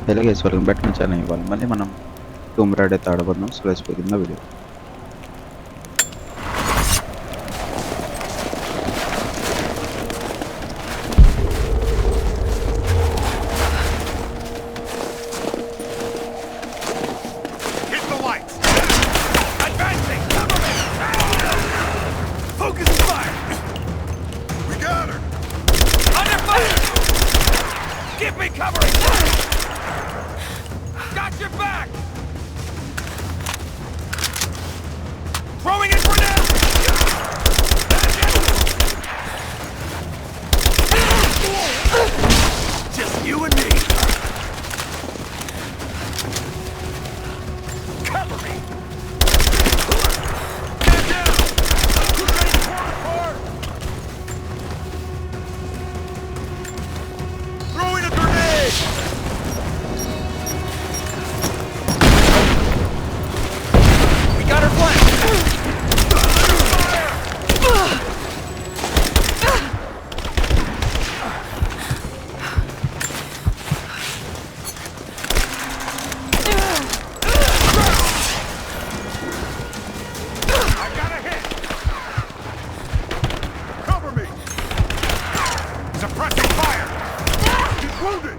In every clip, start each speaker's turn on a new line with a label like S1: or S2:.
S1: Hello guys, welcome back to my channel. ఇవాళ మళ్ళీ మనం tombraider అయితే ఆడబోతున్నాం. So let's begin the video.
S2: Hit the lights! Advancing! Cover me! Focus fire! We got her! Under fire! Give me covering! Got your back! Throwing it for now! Just you and me! Cover me! Get down! Who's ready to pour the car? Throwing a grenade! We got her flanked! I got a hit! Cover me! Suppressing fire! He's wounded!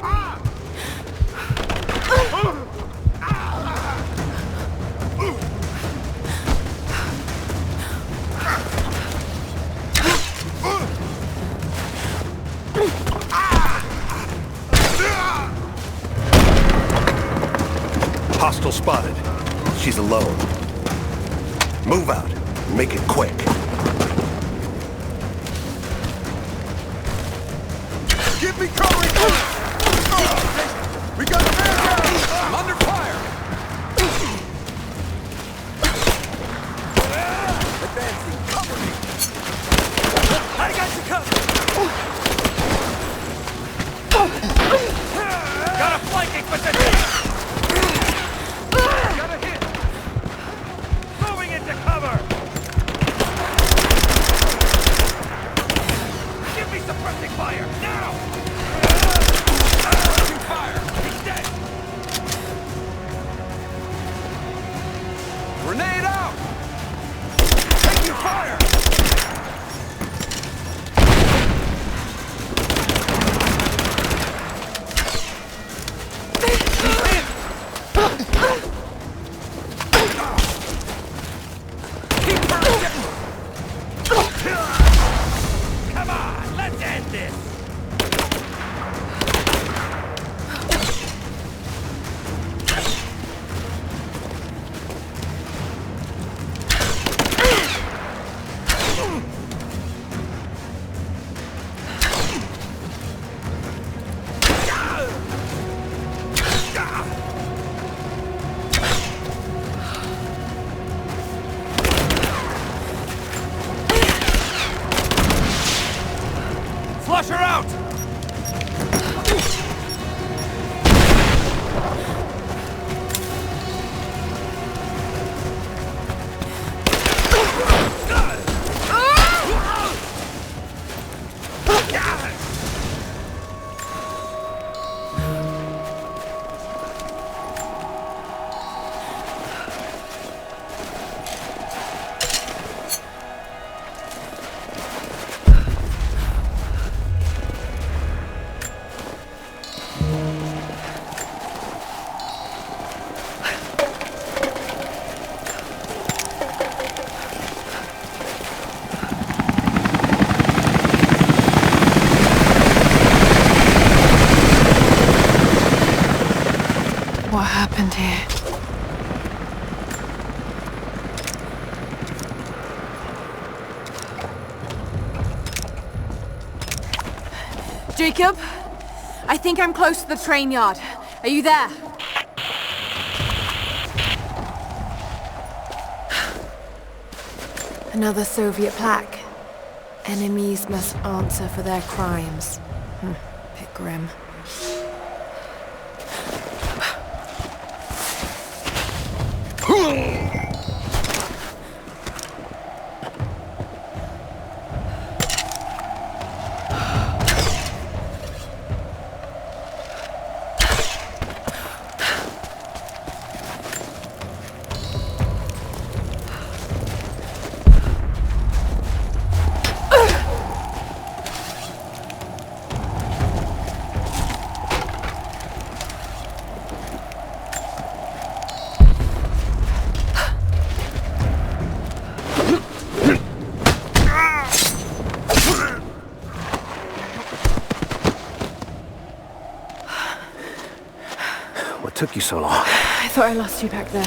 S3: Hostile spotted. She's alone. Move out. Make it quick.
S2: Give me covering! We got a man down! I'm under fire! Advancing, cover me! I got you covered! Got a flanking position! Got a hit! Moving into cover! Give me suppressing fire, now! Suppressing fire! He's dead! Grenade out! Taking fire! Keep burning! Come on, let's end this! Flush her out!
S4: What happened here? Jacob, I think I'm close to the train yard. Are you there? Another Soviet plaque. Enemies must answer for their crimes. Bit grim.
S3: What took you so long?
S4: I thought I lost you back there.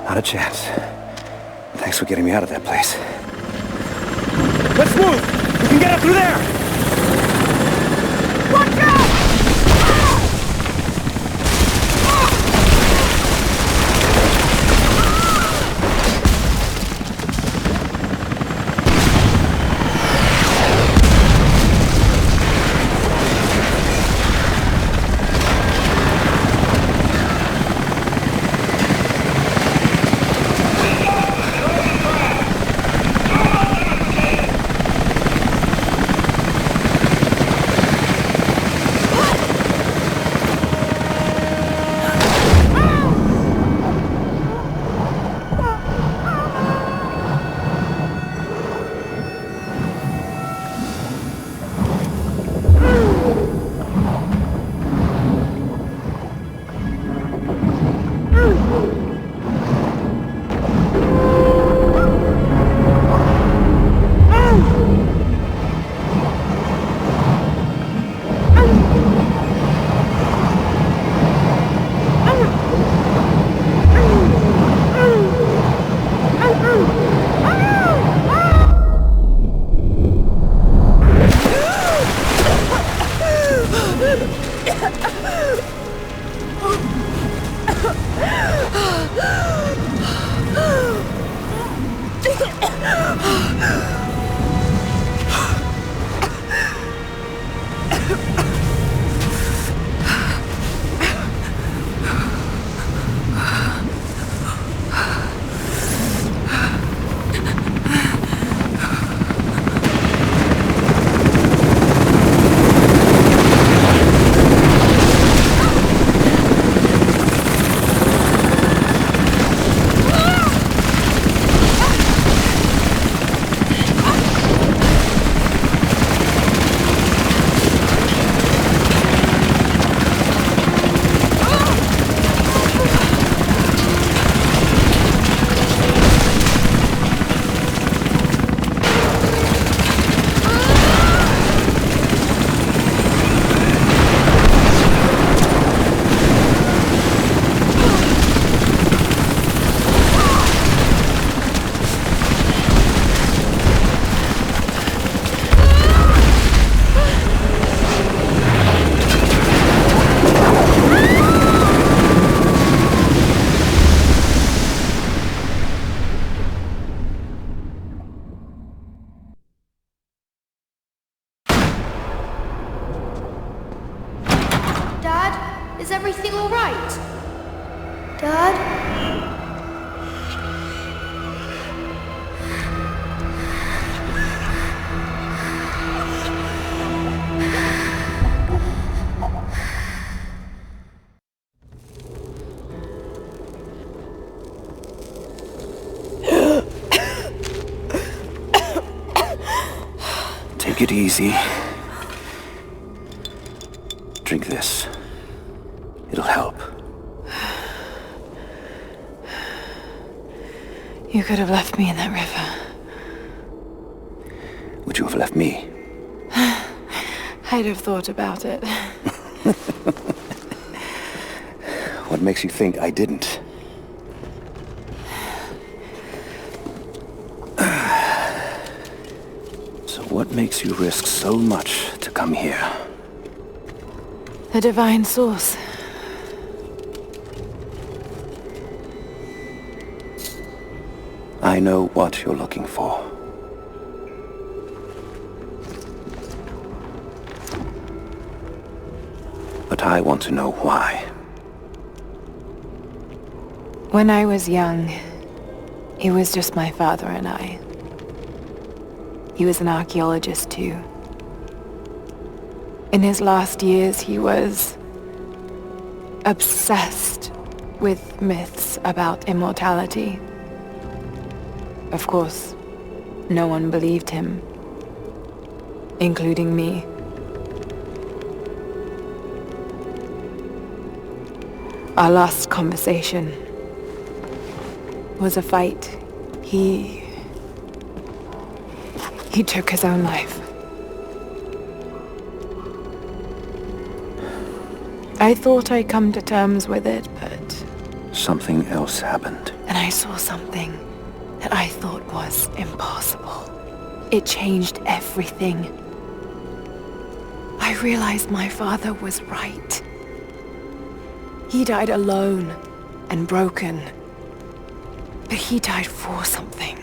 S3: Not a chance. Thanks for getting me out of that place. Let's move! We can get up through there!
S2: Watch out!
S5: Is everything all right? Dad?
S3: Take it easy. Drink this. It'll help.
S4: You could have left me in that river.
S3: Would you have left me?
S4: I'd have thought about it.
S3: What makes you think I didn't? So what makes you risk so much to come here?
S4: The divine source.
S3: I know what you're looking for. But I want to know why.
S4: When I was young, it was just my father and I. He was an archaeologist too. In his last years, he was obsessed with myths about immortality. Of course, no one believed him, including me. Our last conversation was a fight. He took his own life. I thought I'd come to terms with it, but...
S3: Something else happened.
S4: And I saw something that I thought was impossible. It changed everything. I realized my father was right. He died alone and broken. But he died for something.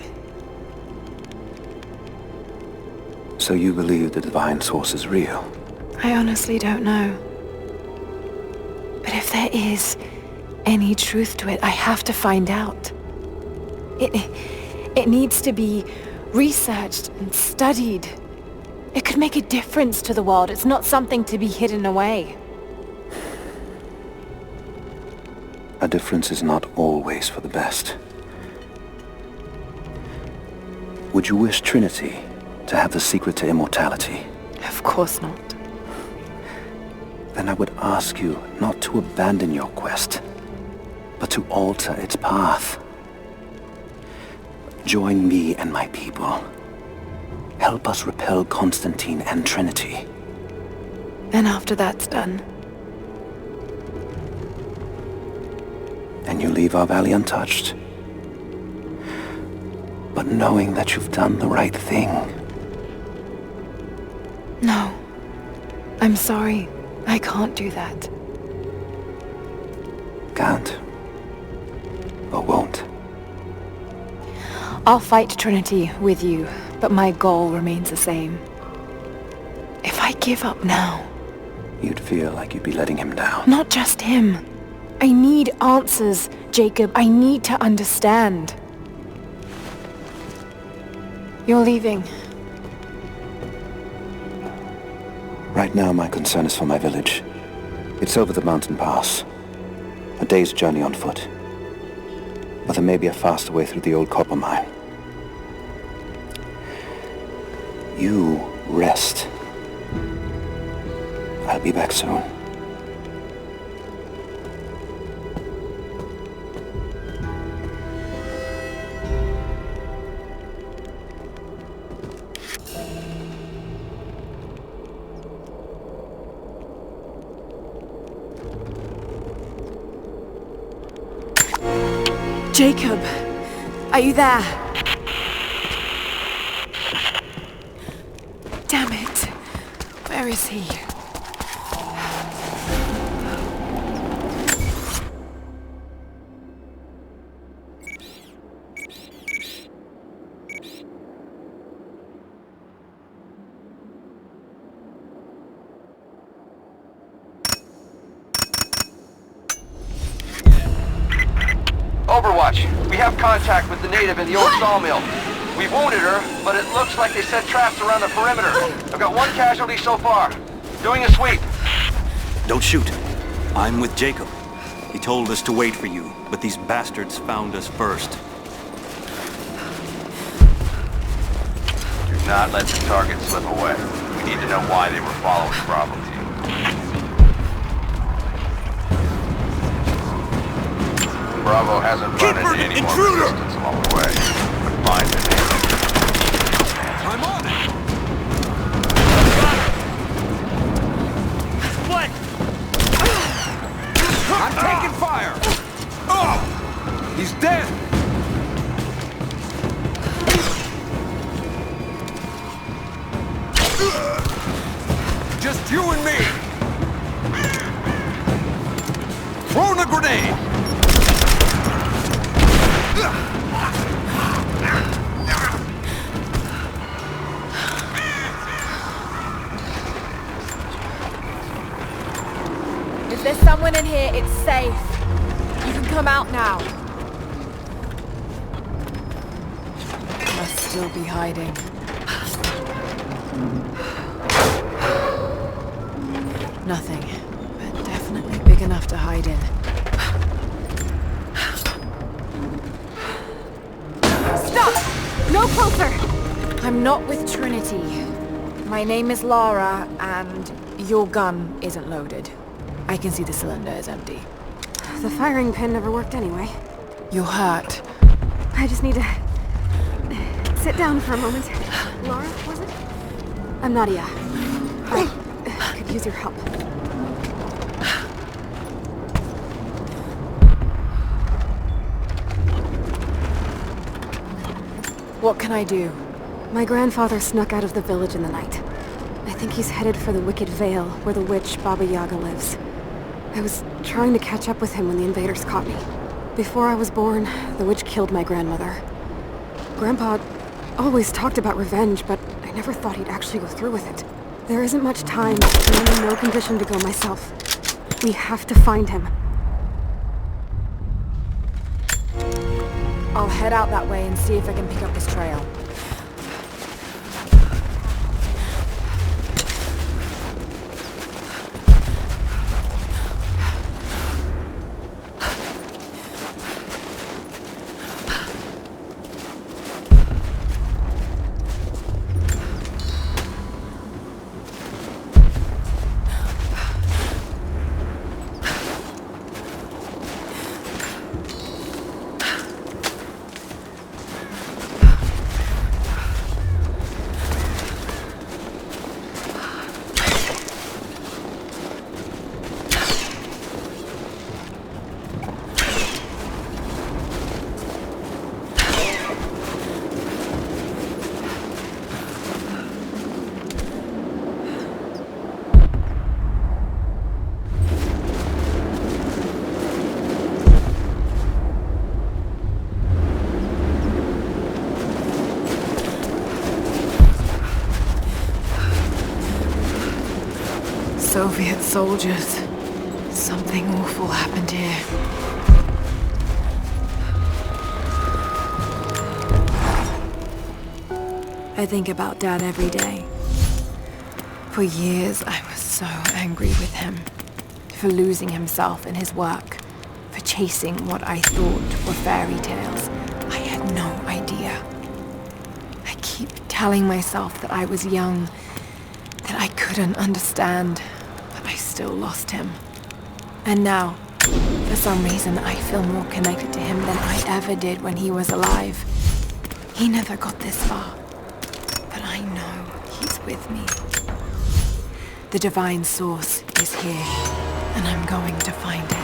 S3: So you believe the divine source is real?
S4: I honestly don't know. But if there is any truth to it, I have to find out. It needs to be researched and studied. It could make a difference to the world. It's not something to be hidden away.
S3: A difference is not always for the best. Would you wish Trinity to have the secret to immortality?
S4: Of course not.
S3: Then I would ask you not to abandon your quest, but to alter its path. Join me and my people. Help us repel Constantine and Trinity.
S4: Then after that's done,
S3: And you leave our valley untouched. But knowing that you've done the right thing.
S4: no. I'm sorry. I can't do that.
S3: Can't. Or won't.
S4: I'll fight Trinity with you, but my goal remains the same. If I give up now...
S3: You'd feel like you'd be letting him down.
S4: Not just him. I need answers, Jacob. I need to understand. You're leaving.
S3: Right now, my concern is for my village. It's over the mountain pass. A day's journey on foot. But there may be a faster way through the old copper mine. You rest. I'll be back soon.
S4: Jacob, are you there? Damn it. Where is he?
S6: Overwatch, we have contact with the native in the old sawmill. We've wounded her, but it looks like they set traps around the perimeter. I've got one casualty so far. Doing a sweep.
S7: Don't shoot. I'm with Jacob. He told us to wait for you, but these bastards found us first.
S6: Do not let the target slip away. We need to know why they were following Bravo Team. Bravo hasn't run into any more resistance along the way. But find the native.
S2: I'm on it! What?
S6: I'm taking fire!
S2: Oh! He's dead! Just you and me! Throwing a grenade!
S8: If there's someone in here, it's safe. You can come out now.
S4: Must still be hiding. Nothing, but definitely big enough to hide in.
S8: Stop! No closer!
S4: I'm not with Trinity. My name is Lara, and your gun isn't loaded. I can see the cylinder is empty.
S8: The firing pin never worked anyway.
S4: You're hurt.
S8: I just need to sit down for a moment. Lara, was it? I'm Nadia. I could use your help.
S4: What can I do?
S8: My grandfather snuck out of the village in the night. I think he's headed for the Wicked Vale, where the witch Baba Yaga lives. I was trying to catch up with him when the invaders caught me. Before I was born, the witch killed my grandmother. Grandpa always talked about revenge, but I never thought he'd actually go through with it. There isn't much time, and I'm in no condition to go myself. We have to find him.
S4: I'll head out that way and see if I can pick up this trail. Soviet soldiers. Something awful happened here. I think about Dad every day. For years, I was so angry with him. For losing himself in his work. For chasing what I thought were fairy tales. I had no idea. I keep telling myself that I was young, that I couldn't understand. I still lost him. And now, for some reason, I feel more connected to him than I ever did when he was alive. He never got this far. But I know he's with me. The divine source is here, and I'm going to find it.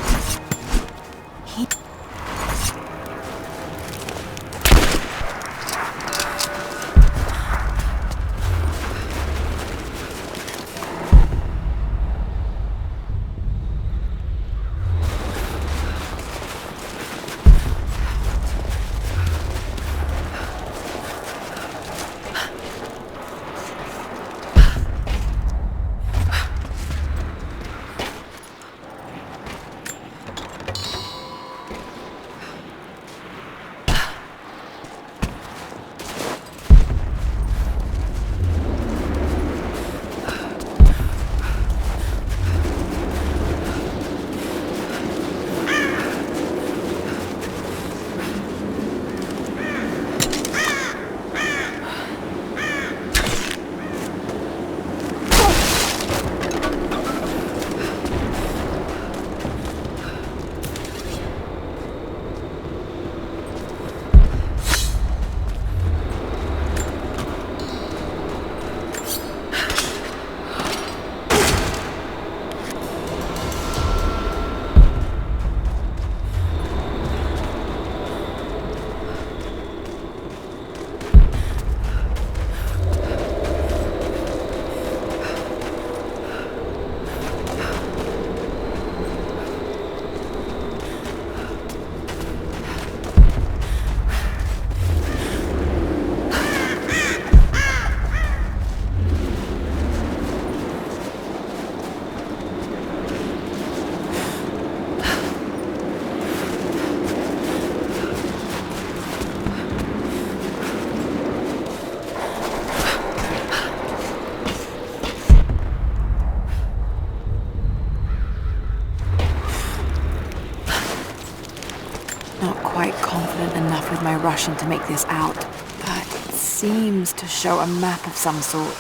S4: Quite confident enough with my Russian to make this out, but it seems to show a map of some sort.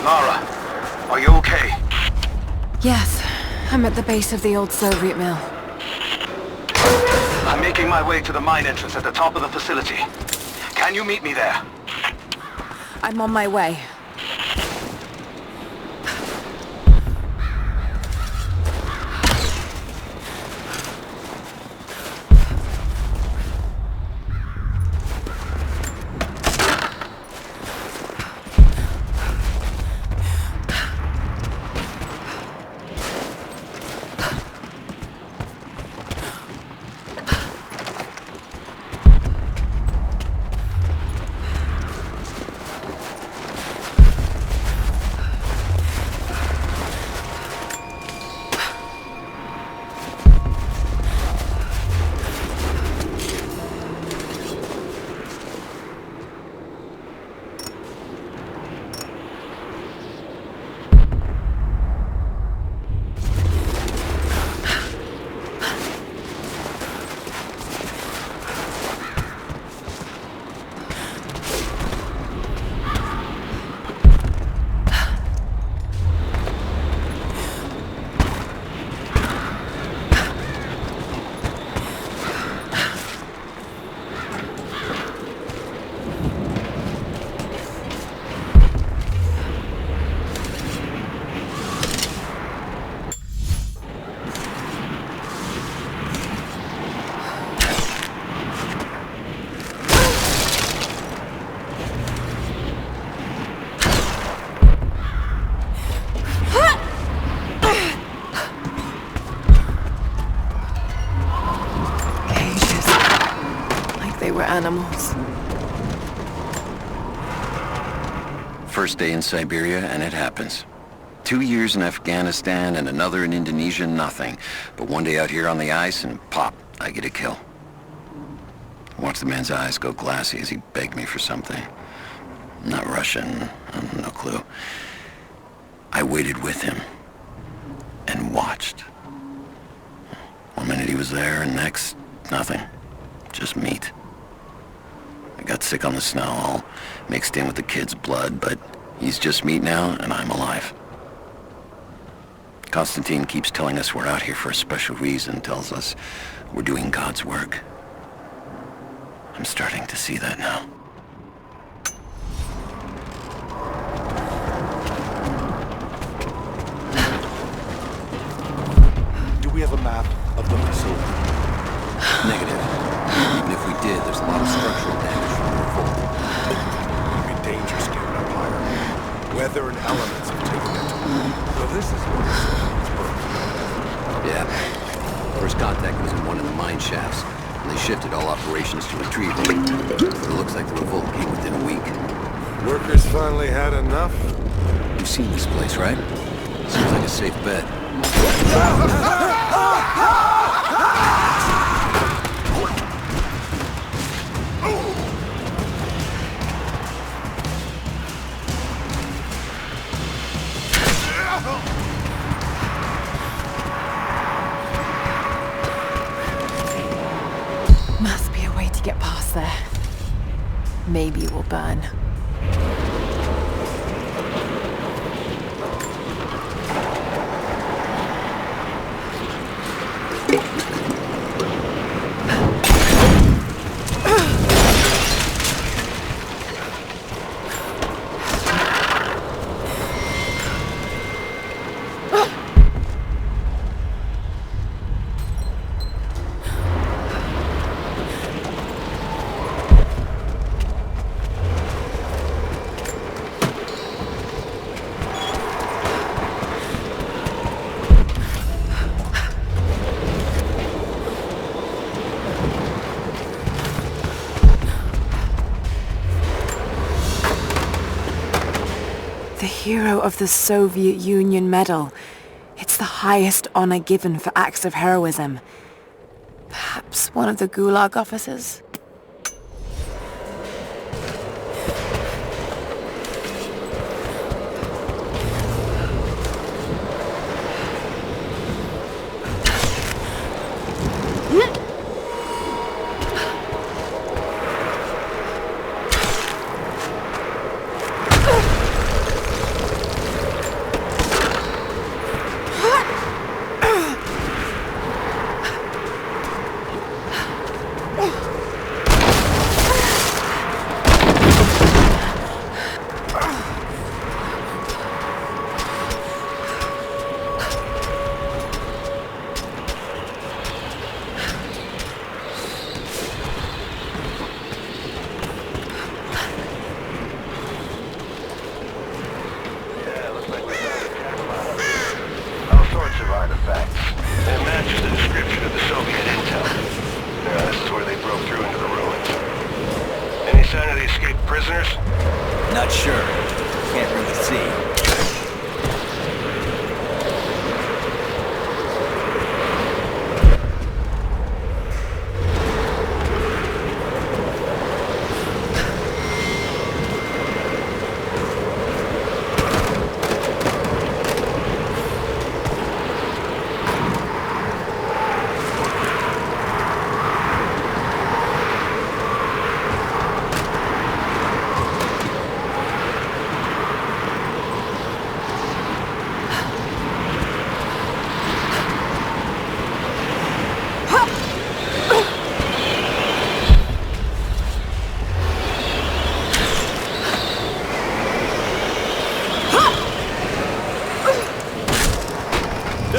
S6: Lara, are you okay?
S4: Yes, I'm at the base of the old Soviet mill.
S6: I'm making my way to the mine entrance at the top of the facility. Can you meet me there?
S4: I'm on my way. Animals.
S9: First day in Siberia, and it happens. 2 years in Afghanistan and another in Indonesia, nothing. But one day out here on the ice, and pop, I get a kill. I watched the man's eyes go glassy as he begged me for something. Not Russian, no clue. I waited with him and watched. One minute he was there, and next, nothing. Just meat. I got sick on the snow, all mixed in with the kid's blood, but he's just meat now, and I'm alive. Constantine keeps telling us we're out here for a special reason, tells us we're doing God's work. I'm starting to see that now.
S10: Do we have a map of the facility?
S9: Negative. Even if we did, there's a lot of structural damage from the revolt.
S10: It'd be dangerous getting up higher. Weather and elements have taken their toll. So this is what it's broken.
S9: Yeah. First contact was in one of the mine shafts, and they shifted all operations to retrieve them. But it looks like the revolt came within a week.
S10: Workers finally had enough?
S9: You've seen this place, right? Seems like a safe bet.
S4: Must be a way to get past there. Maybe it will burn. Hero of the Soviet Union Medal. It's the highest honor given for acts of heroism. Perhaps one of the Gulag officers?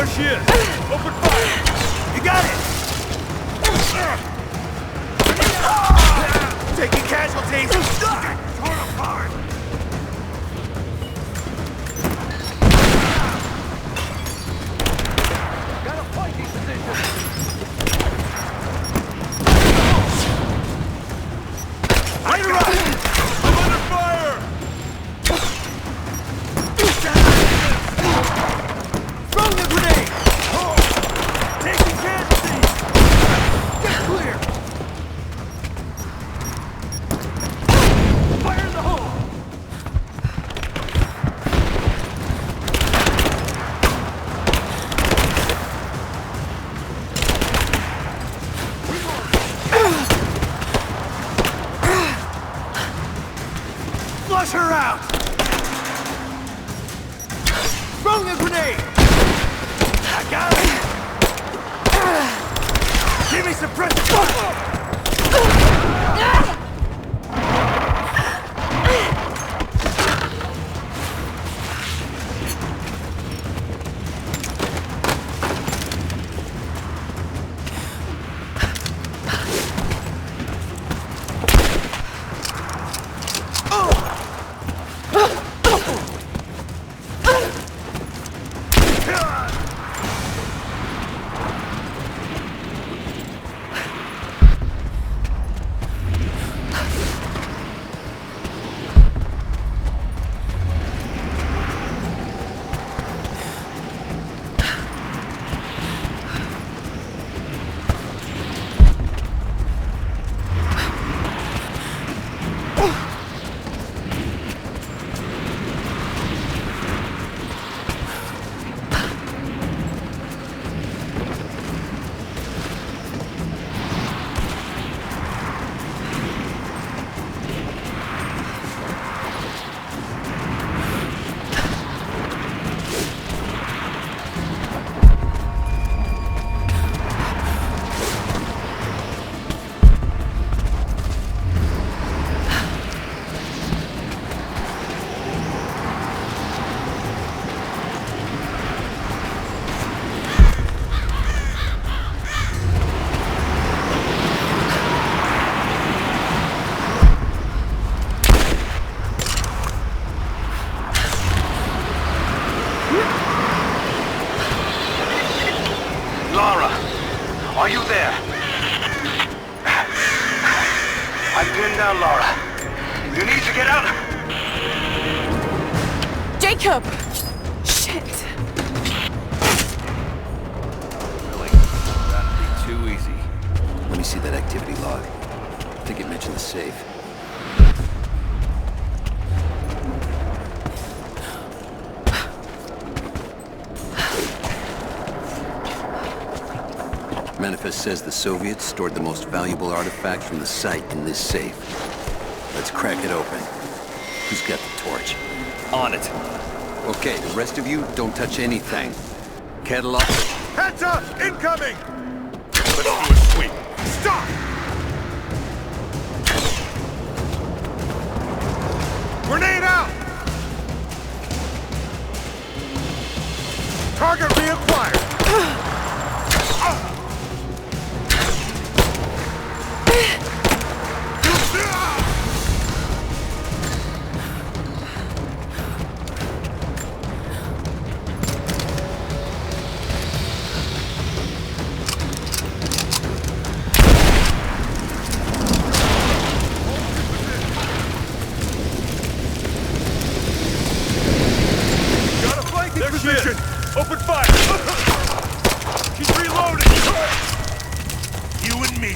S2: There she is! Open fire! You got it! Taking casualties! Torn apart! Got a fighting position! Later on! I'm under fire! Throw the grenade! Taking casualties! Get clear! Fire in the hole! Flush her out! Throw the grenade! I got it! Give me some pressure!
S6: Lara, are you there? I'm pinned down, Lara. You need to get out.
S4: Jacob! Shit!
S6: Really? That'd be too easy.
S9: Let me see that activity log. I think it mentioned the safe. Manifest says the Soviets stored the most valuable artifact from the site in this safe. Let's crack it open. Who's got the torch?
S2: On it.
S9: Okay, the rest of you, don't touch anything. Catalog.
S10: Heads up! Incoming!
S2: Let's do a sweep.
S10: Stop! Grenade out! Target reacquired!
S2: Position! Open fire! She's reloading! You and me.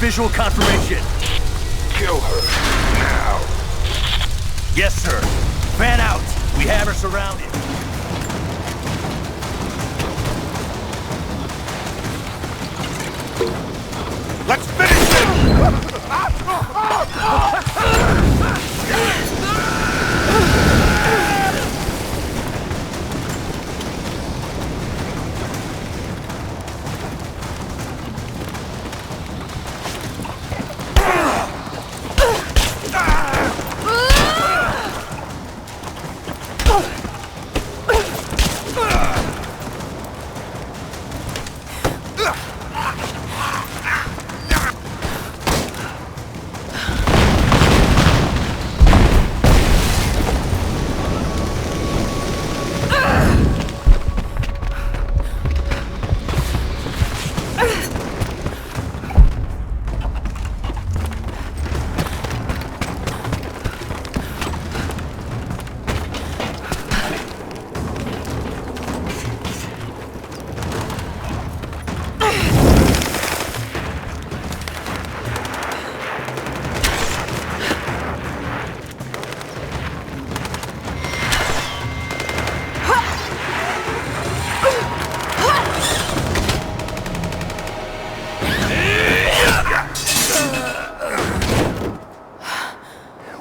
S7: visual confirmation.
S10: Kill her. Now.
S7: Yes, sir. Fan out. We have her surrounded.
S10: Let's finish this!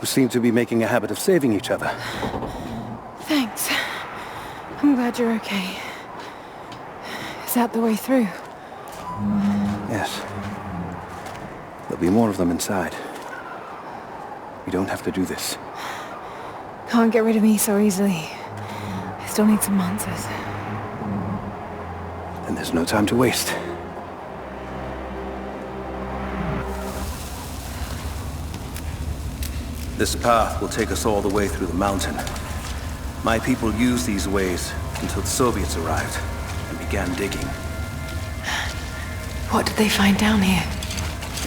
S3: Seem to be making a habit of saving each other.
S4: Thanks. I'm glad you're okay. Is that the way through?
S3: Yes. There'll be more of them inside. You don't have to do this.
S4: Can't get rid of me so easily. I still need some answers.
S3: And there's no time to waste. This path will take us all the way through the mountain. My people used these ways until the Soviets arrived and began digging.
S4: What did they find down here?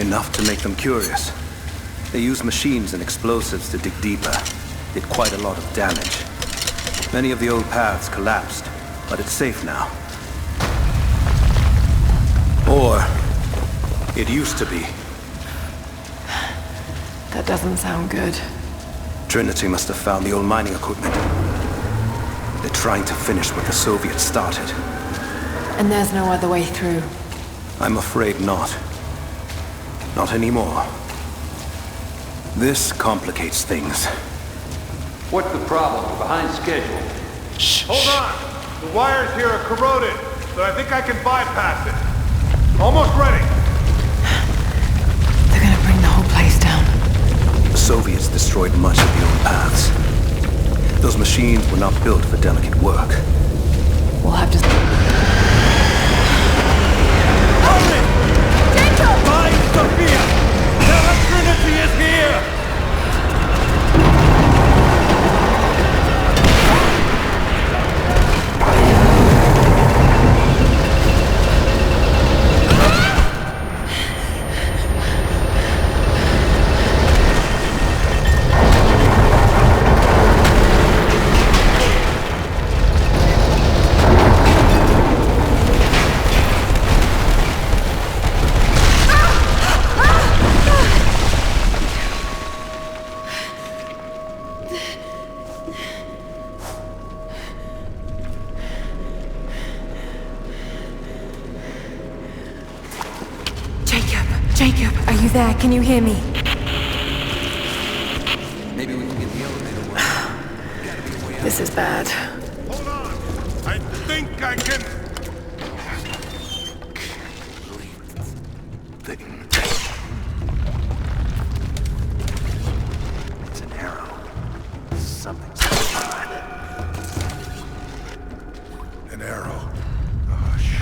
S3: Enough to make them curious. They used machines and explosives to dig deeper. Did quite a lot of damage. Many of the old paths collapsed, but it's safe now. Or it used to be.
S4: That doesn't sound good.
S3: Trinity must have found the old mining equipment. They're trying to finish what the Soviets started.
S4: And there's no other way through?
S3: I'm afraid not. Not anymore. This complicates things.
S6: What's the problem? We're behind schedule.
S10: Hold on! The wires here are corroded, but I think I can bypass it. Almost ready!
S4: They're gonna bring the whole place down.
S3: The Soviets destroyed much of the old paths. Those machines were not built for delicate work.
S4: We'll have to...
S7: Hurry! Find Sophia! Tell her Trinity is here!
S4: Jacob, are you there? Can you hear me?
S9: Maybe we can get the elevator working.
S4: This is bad.
S10: Hold on! I think I can...
S7: It's an arrow. Something's going on.
S10: An arrow. Oh, shit.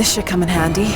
S4: This should come in handy.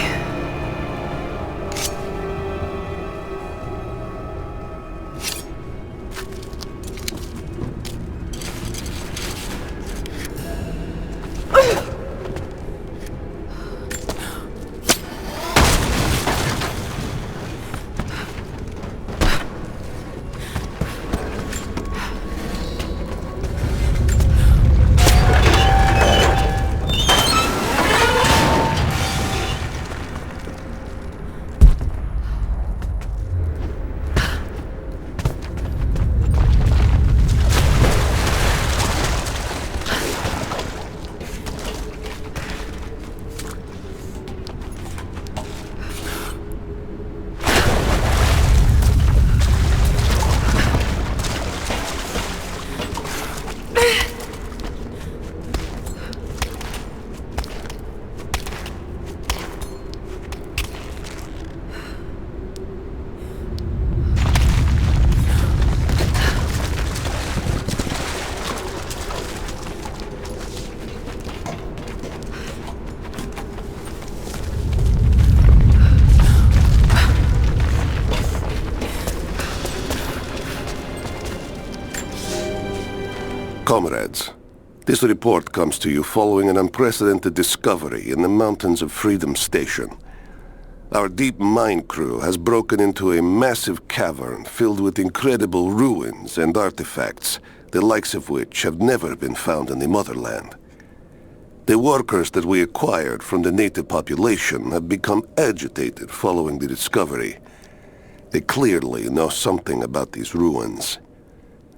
S11: Comrades, this report comes to you following an unprecedented discovery in the mountains of Freedom Station. Our deep mine crew has broken into a massive cavern filled with incredible ruins and artifacts, the likes of which have never been found in the motherland. The workers that we acquired from the native population have become agitated following the discovery. They clearly know something about these ruins.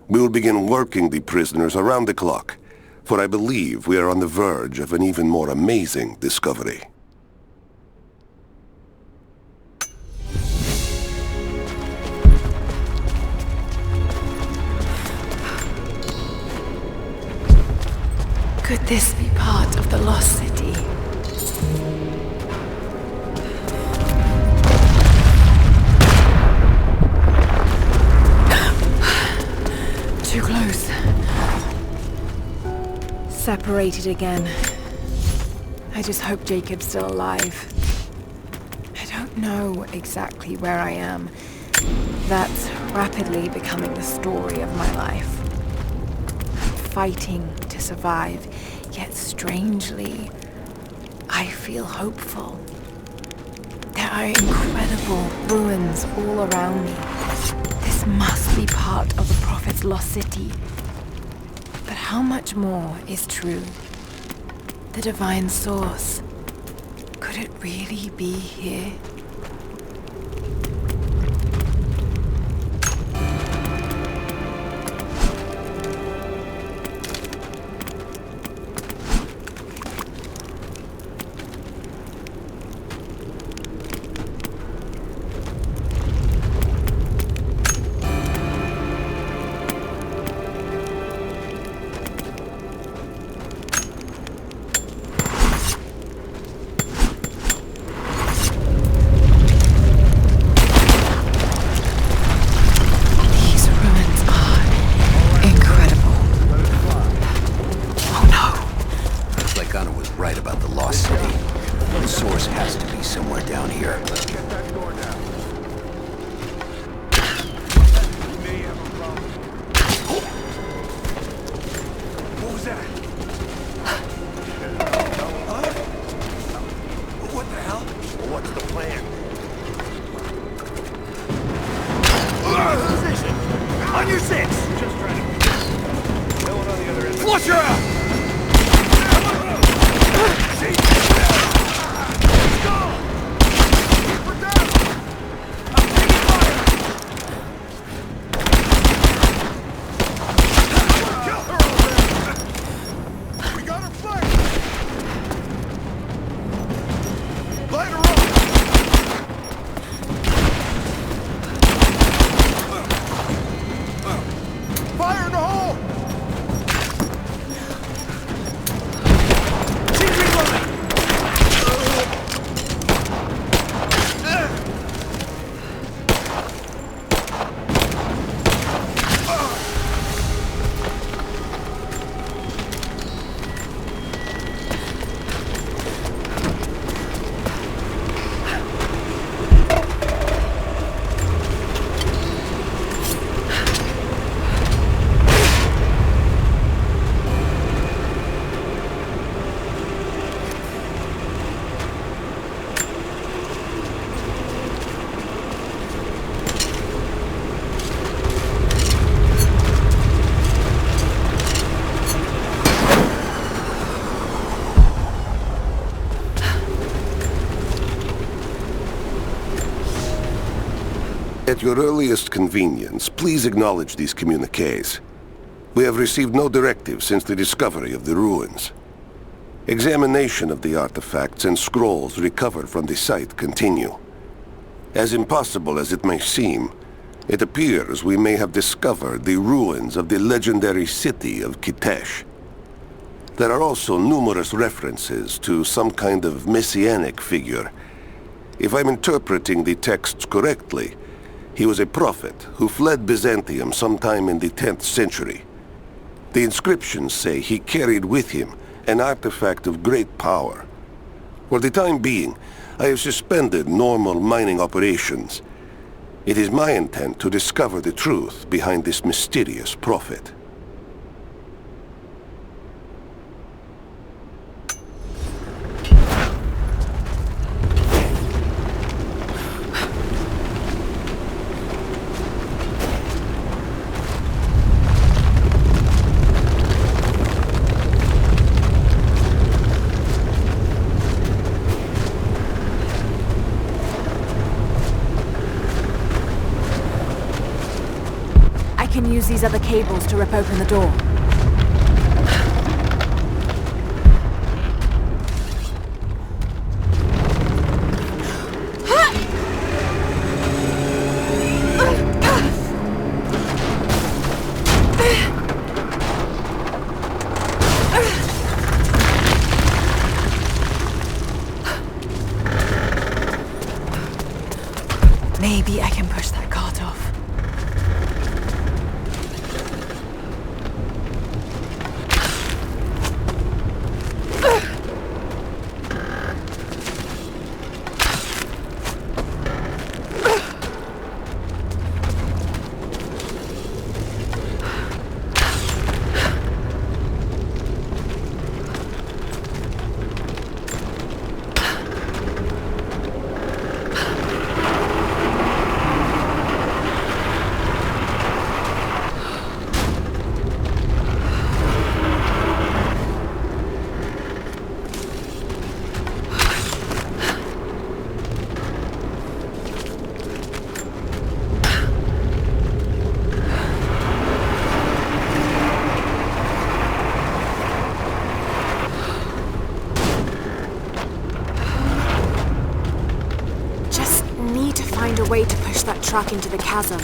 S11: We will begin working the prisoners around the clock, for I believe we are on the verge of an even more amazing discovery.
S4: Could this be part of the Lost City? Too close. Separated again. I just hope Jacob's still alive. I don't know exactly where I am. That's rapidly becoming the story of my life. I'm fighting to survive, yet strangely, I feel hopeful. There are incredible ruins all around me. This must be part of the Prophet's lost city. But how much more is true? The divine source. Could it really be here?
S11: At your earliest convenience, please acknowledge these communiques. We have received no directive since the discovery of the ruins. Examination of the artifacts and scrolls recovered from the site continue. As impossible as it may seem, it appears we may have discovered the ruins of the legendary city of Kitezh. There are also numerous references to some kind of messianic figure. If I'm interpreting the texts correctly, he was a prophet who fled Byzantium sometime in the 10th century. The inscriptions say he carried with him an artifact of great power. For the time being, I have suspended normal mining operations. It is my intent to discover the truth behind this mysterious prophet.
S4: I can use these other cables to rip open the door. Maybe I can push that cart off. Find a way to push that truck into the chasm.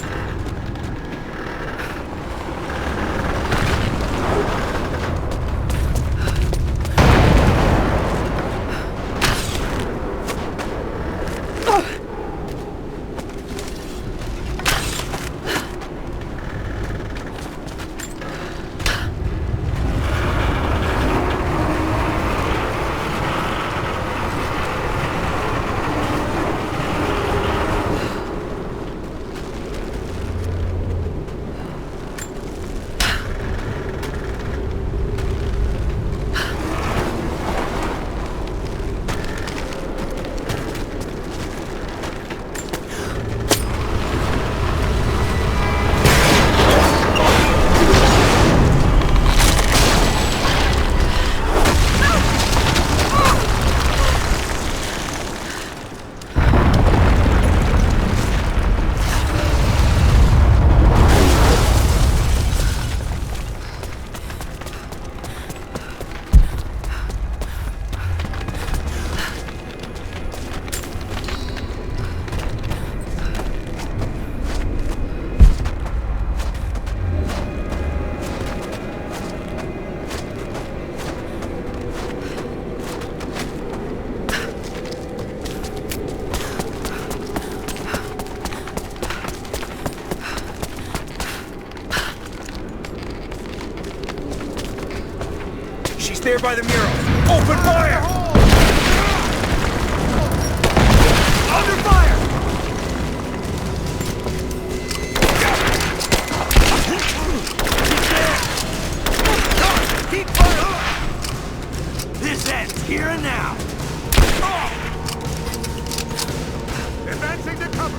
S2: There by the mural. Open fire! Under fire! Keep fire! This ends here and now. Advancing to cover.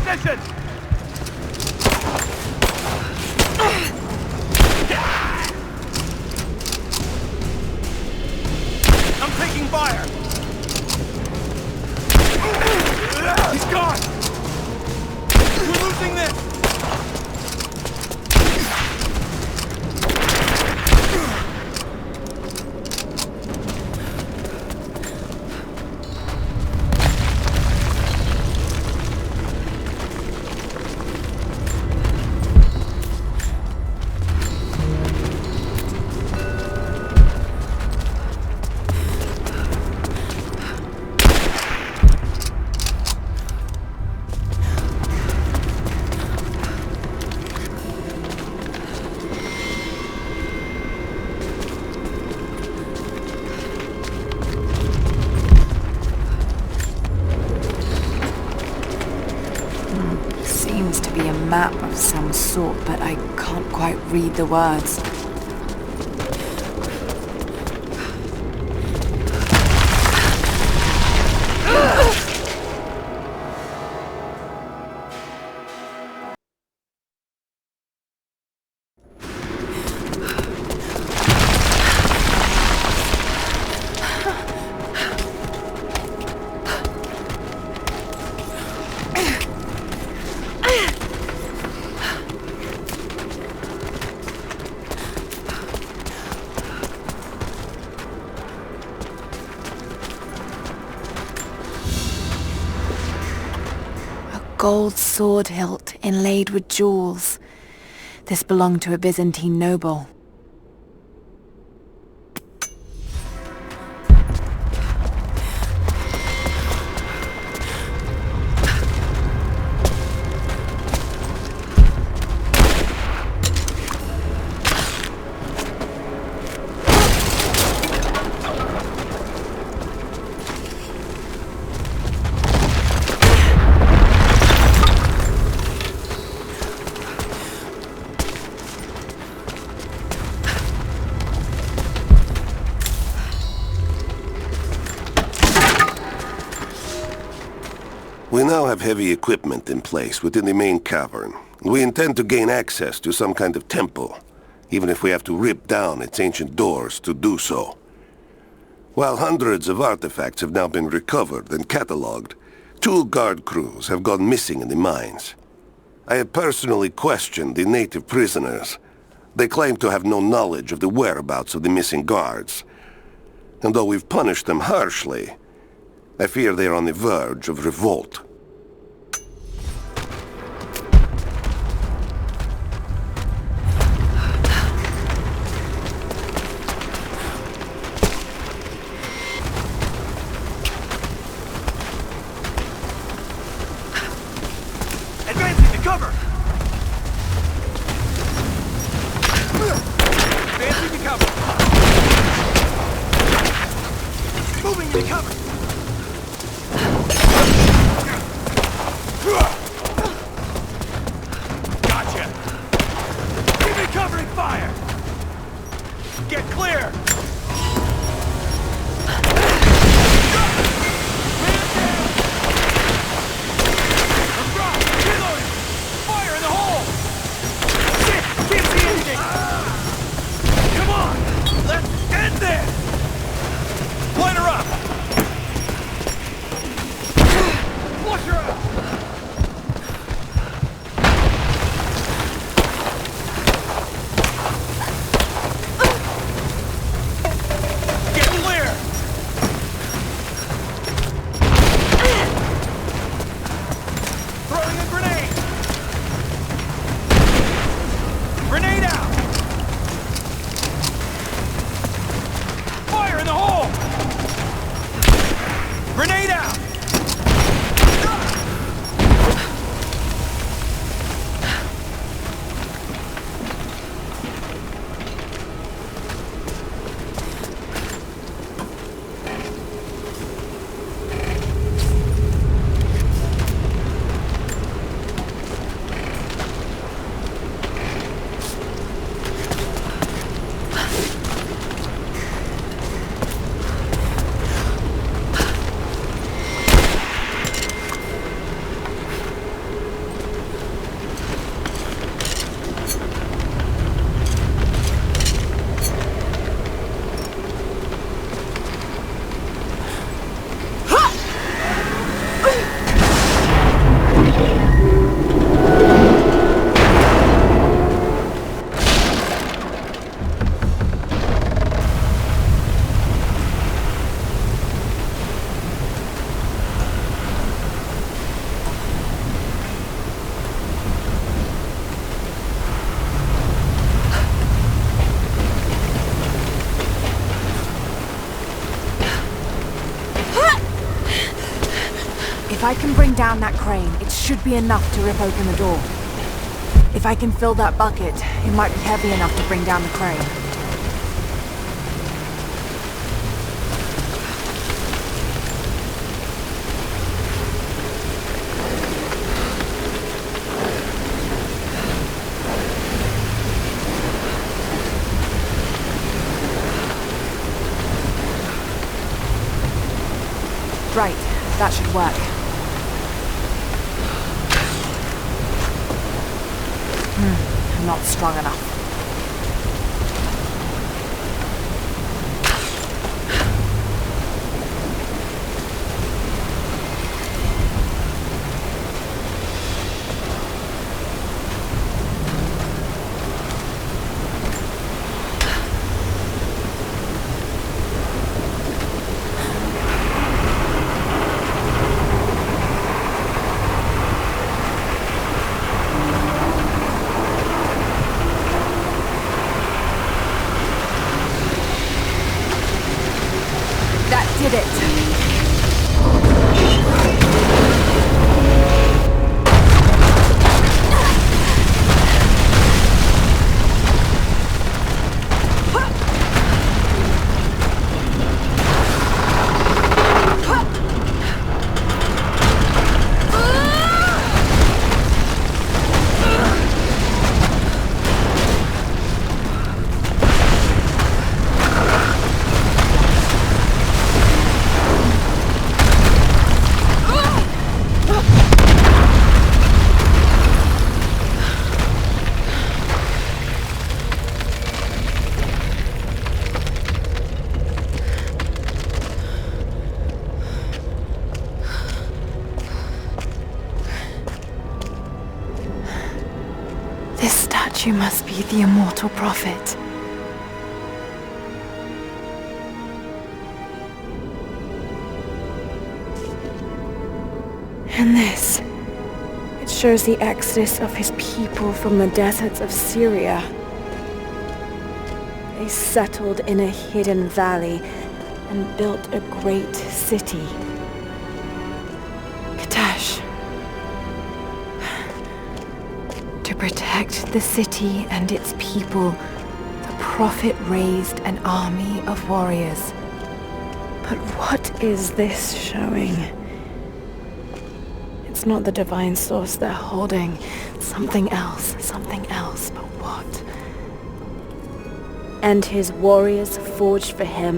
S2: position! I'm taking fire! He's gone! We're losing this!
S4: Seems to be a map of some sort, but I can't quite read the words. Gold sword hilt inlaid with jewels. This belonged to a Byzantine noble.
S11: We now have heavy equipment in place within the main cavern. We intend to gain access to some kind of temple, even if we have to rip down its ancient doors to do so. While hundreds of artifacts have now been recovered and catalogued, 2 guard crews have gone missing in the mines. I have personally questioned the native prisoners. They claim to have no knowledge of the whereabouts of the missing guards. And though we've punished them harshly, I fear they are on the verge of revolt.
S2: Advancing to cover! Advancing to cover! Moving to cover! Gotcha! Keep me covering fire! Get clear! Fire in the hole! Shit! Can't see anything! Come on! Let's end this! Line her up!
S4: I can bring down that crane, it should be enough to rip open the door. If I can fill that bucket, it might be heavy enough to bring down the crane. Right, that should work. I'm not strong enough. Did it. This statue must be the immortal prophet. And this, it shows the exodus of his people from the deserts of Syria. They settled in a hidden valley and built a great city. Kitezh. To protect the city and its people, the prophet raised an army of warriors. But what is this showing? It's not the divine source they're holding. Something else, but what? And his warriors forged for him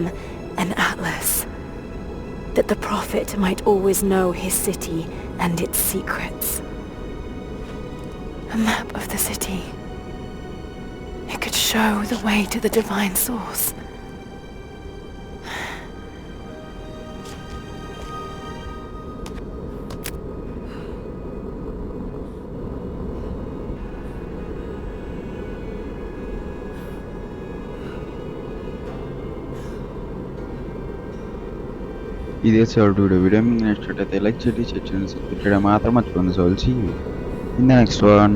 S4: an atlas, that the prophet might always know his city and its secrets. A map of the city. It could show the way to the divine source.
S1: ఇదే sir video మీకు నచ్చినట్లయితే like చేయండి, share చేయండి, subscribe చేయడం మాత్రం మర్చిపోండి. So will see you in the next one.